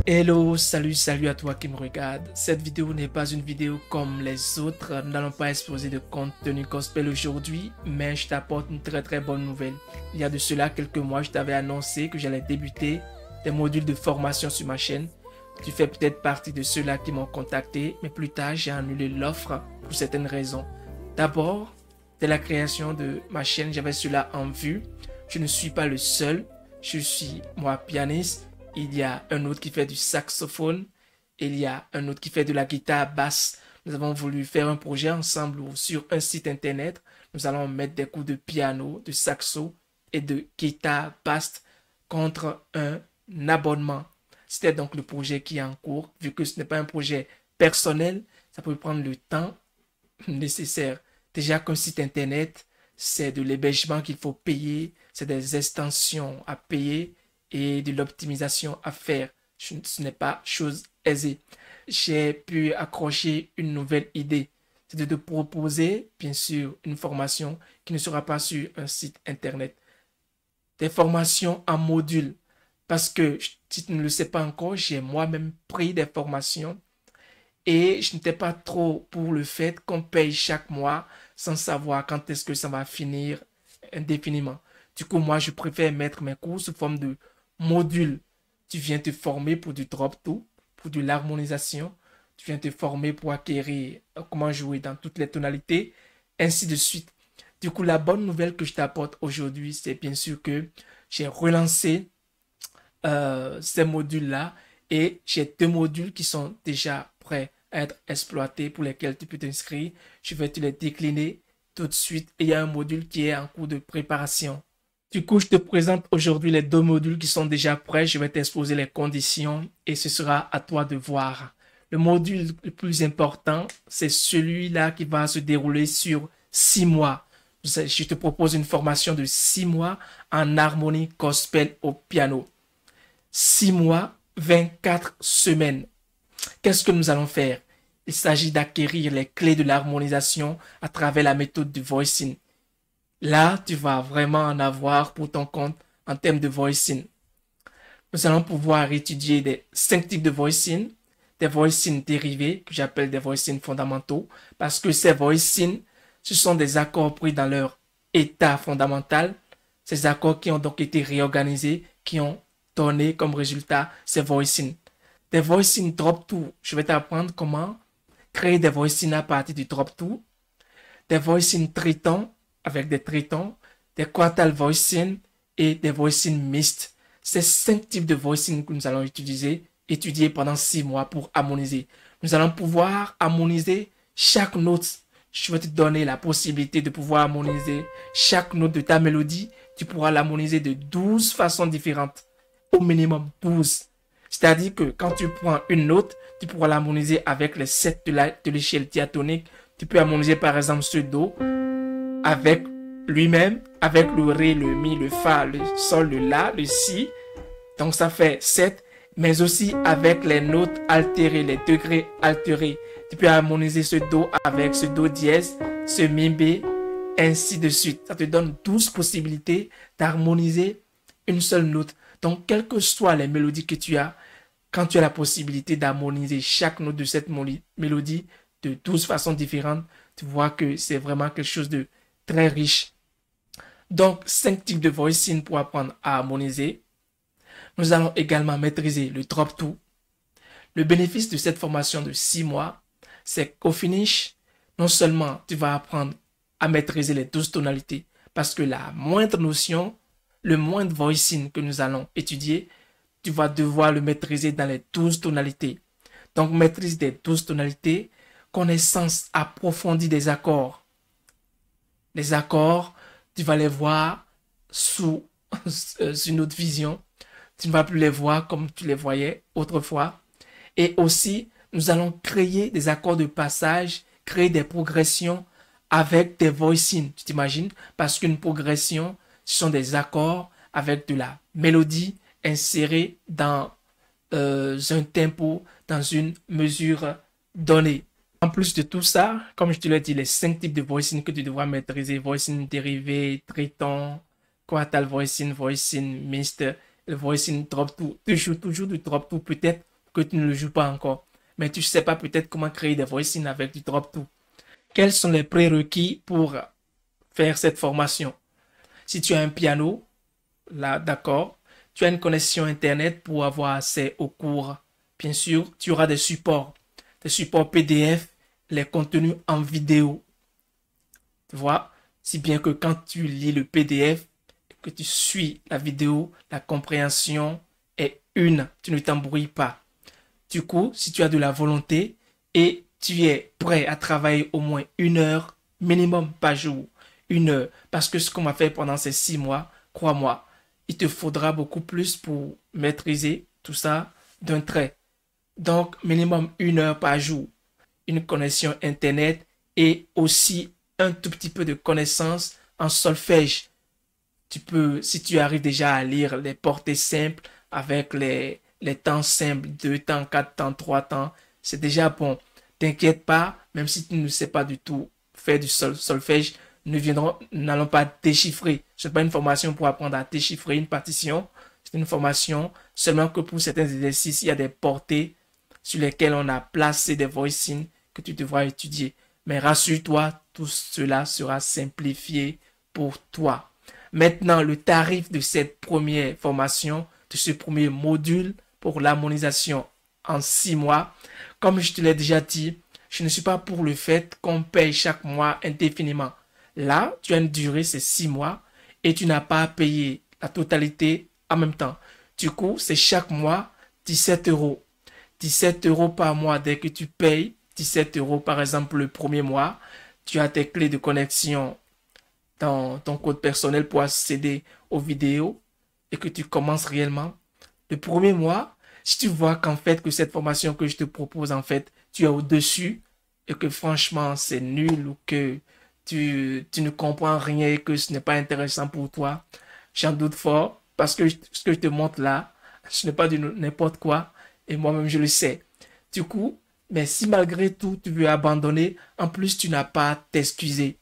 Hello, salut à toi qui me regarde. Cette vidéo n'est pas une vidéo comme les autres. Nous n'allons pas exposer de contenu gospel aujourd'hui, mais je t'apporte une très bonne nouvelle. Il y a de cela quelques mois, je t'avais annoncé que j'allais débuter des modules de formation sur ma chaîne. Tu fais peut-être partie de ceux-là qui m'ont contacté, mais plus tard, j'ai annulé l'offre pour certaines raisons. D'abord, dès la création de ma chaîne, j'avais cela en vue. Je ne suis pas le seul. Je suis, moi, pianiste. Il y a un autre qui fait du saxophone. Il y a un autre qui fait de la guitare basse. Nous avons voulu faire un projet ensemble où sur un site internet, nous allons mettre des cours de piano, de saxo et de guitare basse contre un abonnement. C'était donc le projet qui est en cours. Vu que ce n'est pas un projet personnel, ça peut prendre le temps nécessaire. Déjà qu'un site internet, c'est de l'hébergement qu'il faut payer, c'est des extensions à payer et de l'optimisation à faire. Ce n'est pas chose aisée. J'ai pu accrocher une nouvelle idée. C'est de te proposer, bien sûr, une formation qui ne sera pas sur un site internet. Des formations en module. Parce que, si tu ne le sais pas encore, j'ai moi-même pris des formations et je n'étais pas trop pour le fait qu'on paye chaque mois sans savoir quand est-ce que ça va finir indéfiniment. Du coup, moi, je préfère mettre mes cours sous forme de module. Tu viens te former pour du drop-two, pour de l'harmonisation. Tu viens te former pour acquérir comment jouer dans toutes les tonalités, ainsi de suite. Du coup, la bonne nouvelle que je t'apporte aujourd'hui, c'est bien sûr que j'ai relancé ces modules-là et j'ai 2 modules qui sont déjà prêts à être exploités pour lesquels tu peux t'inscrire. Je vais te les décliner tout de suite et il y a un module qui est en cours de préparation. Du coup, je te présente aujourd'hui les 2 modules qui sont déjà prêts. Je vais t'exposer les conditions et ce sera à toi de voir. Le module le plus important, c'est celui-là qui va se dérouler sur 6 mois. Je te propose une formation de 6 mois en harmonie gospel au piano. 6 mois, 24 semaines. Qu'est-ce que nous allons faire? Il s'agit d'acquérir les clés de l'harmonisation à travers la méthode du voicing. Là, tu vas vraiment en avoir pour ton compte en termes de voicing. Nous allons pouvoir étudier des 5 types de voicing, des voicing dérivés, que j'appelle des voicing fondamentaux, parce que ces voicing, ce sont des accords pris dans leur état fondamental, ces accords qui ont donc été réorganisés, qui ont donné comme résultat ces voicing. Des voicing drop-two, je vais t'apprendre comment créer des voicing à partir du drop-two, des voicing tritons, avec des tritons, des quartal voicing et des voicing mixtes. Ces 5 types de voicing que nous allons étudier pendant 6 mois pour harmoniser. Nous allons pouvoir harmoniser chaque note. Je vais te donner la possibilité de pouvoir harmoniser chaque note de ta mélodie. Tu pourras l'harmoniser de 12 façons différentes. Au minimum 12. C'est-à-dire que quand tu prends une note, tu pourras l'harmoniser avec les 7 de l'échelle diatonique. Tu peux harmoniser par exemple ce Do avec lui-même, avec le Ré, le Mi, le Fa, le Sol, le La, le Si. Donc ça fait 7, mais aussi avec les notes altérées, les degrés altérés. Tu peux harmoniser ce Do avec ce Do dièse, ce Mi B, ainsi de suite. Ça te donne 12 possibilités d'harmoniser une seule note. Donc, quelles que soient les mélodies que tu as, quand tu as la possibilité d'harmoniser chaque note de cette mélodie de 12 façons différentes, tu vois que c'est vraiment quelque chose de très riche. Donc, 5 types de voicing pour apprendre à harmoniser. Nous allons également maîtriser le drop-two. Le bénéfice de cette formation de 6 mois, c'est qu'au finish, non seulement tu vas apprendre à maîtriser les 12 tonalités, parce que la moindre notion, le moindre voicing que nous allons étudier, tu vas devoir le maîtriser dans les 12 tonalités. Donc, maîtrise des 12 tonalités, connaissance approfondie des accords. Les accords, tu vas les voir sous une autre vision. Tu ne vas plus les voir comme tu les voyais autrefois. Et aussi, nous allons créer des accords de passage, créer des progressions avec des voicings. Tu t'imagines? Parce qu'une progression, ce sont des accords avec de la mélodie insérée dans un tempo, dans une mesure donnée. En plus de tout ça, comme je te l'ai dit, les 5 types de voicing que tu devras maîtriser, voicing dérivé, triton, quartal voicing, voicing mixte, le voicing drop-two, toujours du drop-two, peut-être que tu ne le joues pas encore. Mais tu ne sais pas peut-être comment créer des voicing avec du drop-to. Quels sont les prérequis pour faire cette formation? Si tu as un piano, là, d'accord, tu as une connexion Internet pour avoir accès aux cours. Bien sûr, tu auras des supports PDF, les contenus en vidéo. Tu vois, si bien que quand tu lis le PDF, que tu suis la vidéo, la compréhension est une, tu ne t'embrouilles pas. Du coup, si tu as de la volonté et tu es prêt à travailler au moins 1 heure minimum par jour, 1 heure, parce que ce qu'on m'a fait pendant ces 6 mois, crois-moi, il te faudra beaucoup plus pour maîtriser tout ça d'un trait. Donc, minimum 1 heure par jour, une connexion Internet et aussi un tout petit peu de connaissance en solfège. Tu peux, si tu arrives déjà à lire les portées simples avec les temps simples, 2 temps, 4 temps, 3 temps, c'est déjà bon. T'inquiète pas, même si tu ne sais pas du tout faire du solfège, n'allons pas déchiffrer. Ce n'est pas une formation pour apprendre à déchiffrer une partition. C'est une formation seulement que pour certains exercices, il y a des portées sur lesquelles on a placé des voicings que tu devras étudier. Mais rassure-toi, tout cela sera simplifié pour toi. Maintenant, le tarif de cette première formation, de ce premier module pour l'harmonisation en 6 mois, comme je te l'ai déjà dit, je ne suis pas pour le fait qu'on paye chaque mois indéfiniment. Là, tu as une durée, c'est 6 mois, et tu n'as pas à payer la totalité en même temps. Du coup, c'est chaque mois 17 euros. 17 euros par mois dès que tu payes. 17 euros par exemple le premier mois. Tu as tes clés de connexion dans ton code personnel pour accéder aux vidéos et que tu commences réellement. Le premier mois, si tu vois qu'en fait que cette formation que je te propose en fait, tu es au-dessus et que franchement c'est nul ou que tu ne comprends rien et que ce n'est pas intéressant pour toi, j'en doute fort parce que ce que je te montre là, ce n'est pas du n'importe quoi et moi-même je le sais. Du coup, mais si malgré tout tu veux abandonner, en plus tu n'as pas à t'excuser.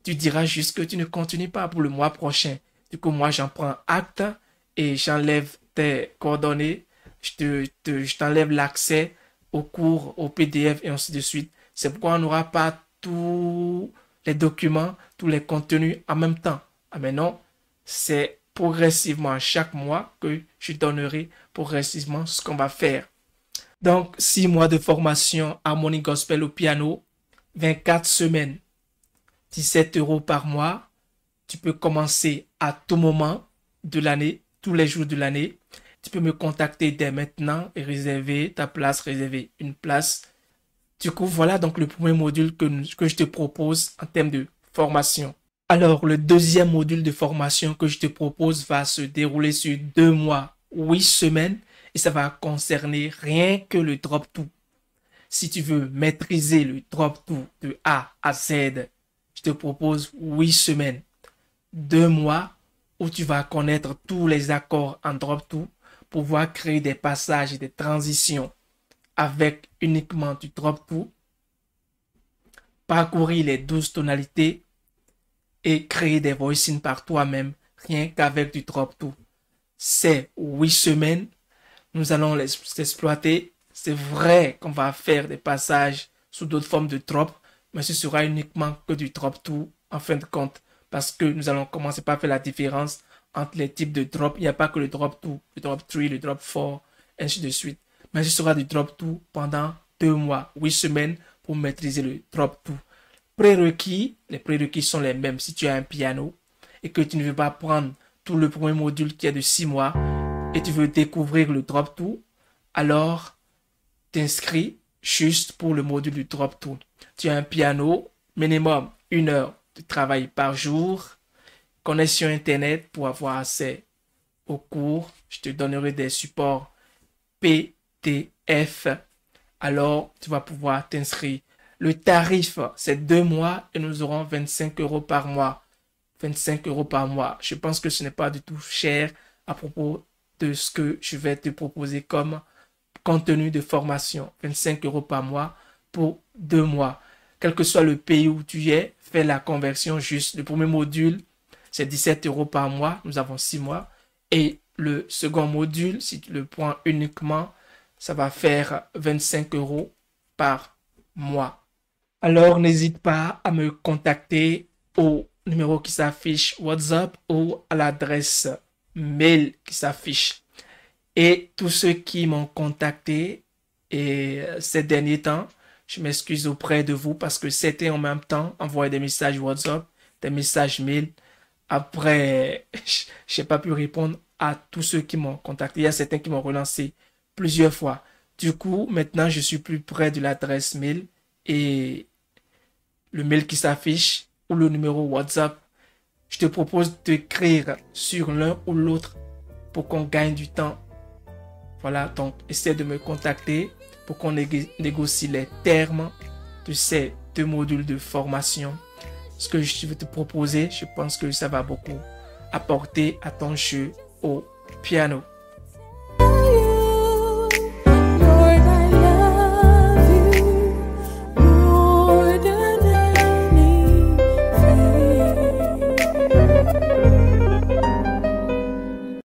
Tu diras juste que tu ne continues pas pour le mois prochain. Du coup, moi j'en prends acte et j'enlève tes coordonnées, je t'enlève l'accès au cours, au PDF et ainsi de suite. C'est pourquoi on n'aura pas tous les documents, tous les contenus en même temps. Ah mais non, c'est progressivement chaque mois que je donnerai progressivement ce qu'on va faire. Donc, 6 mois de formation Harmony Gospel au piano, 24 semaines, 17 euros par mois. Tu peux commencer à tout moment de l'année, tous les jours de l'année. Tu peux me contacter dès maintenant et réserver ta place, réserver une place. Du coup, voilà donc le premier module que je te propose en termes de formation. Alors, le deuxième module de formation que je te propose va se dérouler sur 2 mois, 8 semaines et ça va concerner rien que le drop-to. Si tu veux maîtriser le drop-to de A à Z, je te propose 8 semaines, 2 mois où tu vas connaître tous les accords en drop-to, pouvoir créer des passages et des transitions avec uniquement du drop-to, parcourir les 12 tonalités et créer des voicings par toi-même, rien qu'avec du drop-to. C'est 8 semaines, nous allons les exploiter. C'est vrai qu'on va faire des passages sous d'autres formes de drop, mais ce sera uniquement que du drop-to en fin de compte, parce que nous allons commencer par faire la différence entre les types de drop. Il n'y a pas que le drop-to, le drop-3, le drop-4, ainsi de suite. Mais ce sera du drop-to pendant 2 mois, 8 semaines pour maîtriser le drop-to. Prérequis, les prérequis sont les mêmes. Si tu as un piano et que tu ne veux pas prendre tout le premier module qui est de 6 mois et tu veux découvrir le drop-to, alors t'inscris juste pour le module du drop-to. Tu as un piano, minimum 1 heure de travail par jour, connexion Internet pour avoir accès aux cours. Je te donnerai des supports PDF. Alors, tu vas pouvoir t'inscrire. Le tarif, c'est 2 mois et nous aurons 25 euros par mois. 25 euros par mois. Je pense que ce n'est pas du tout cher à propos de ce que je vais te proposer comme contenu de formation. 25 euros par mois pour 2 mois. Quel que soit le pays où tu es, fais la conversion juste. Le premier module, c'est 17 euros par mois. Nous avons 6 mois. Et le second module, si tu le prends uniquement, Ça va faire 25 € par mois. Alors, n'hésite pas à me contacter au numéro qui s'affiche WhatsApp ou à l'adresse mail qui s'affiche. Et tous ceux qui m'ont contacté ces derniers temps, je m'excuse auprès de vous parce que c'était en même temps envoyer des messages WhatsApp, des messages mail. Après, je n'ai pas pu répondre à tous ceux qui m'ont contacté. Il y a certains qui m'ont relancé plusieurs fois. Du coup, maintenant, je suis plus près de l'adresse mail et le mail qui s'affiche ou le numéro WhatsApp. Je te propose d'écrire sur l'un ou l'autre pour qu'on gagne du temps. Voilà, donc essaie de me contacter pour qu'on négocie les termes de ces 2 modules de formation. Ce que je vais te proposer, je pense que ça va beaucoup apporter à ton jeu au piano.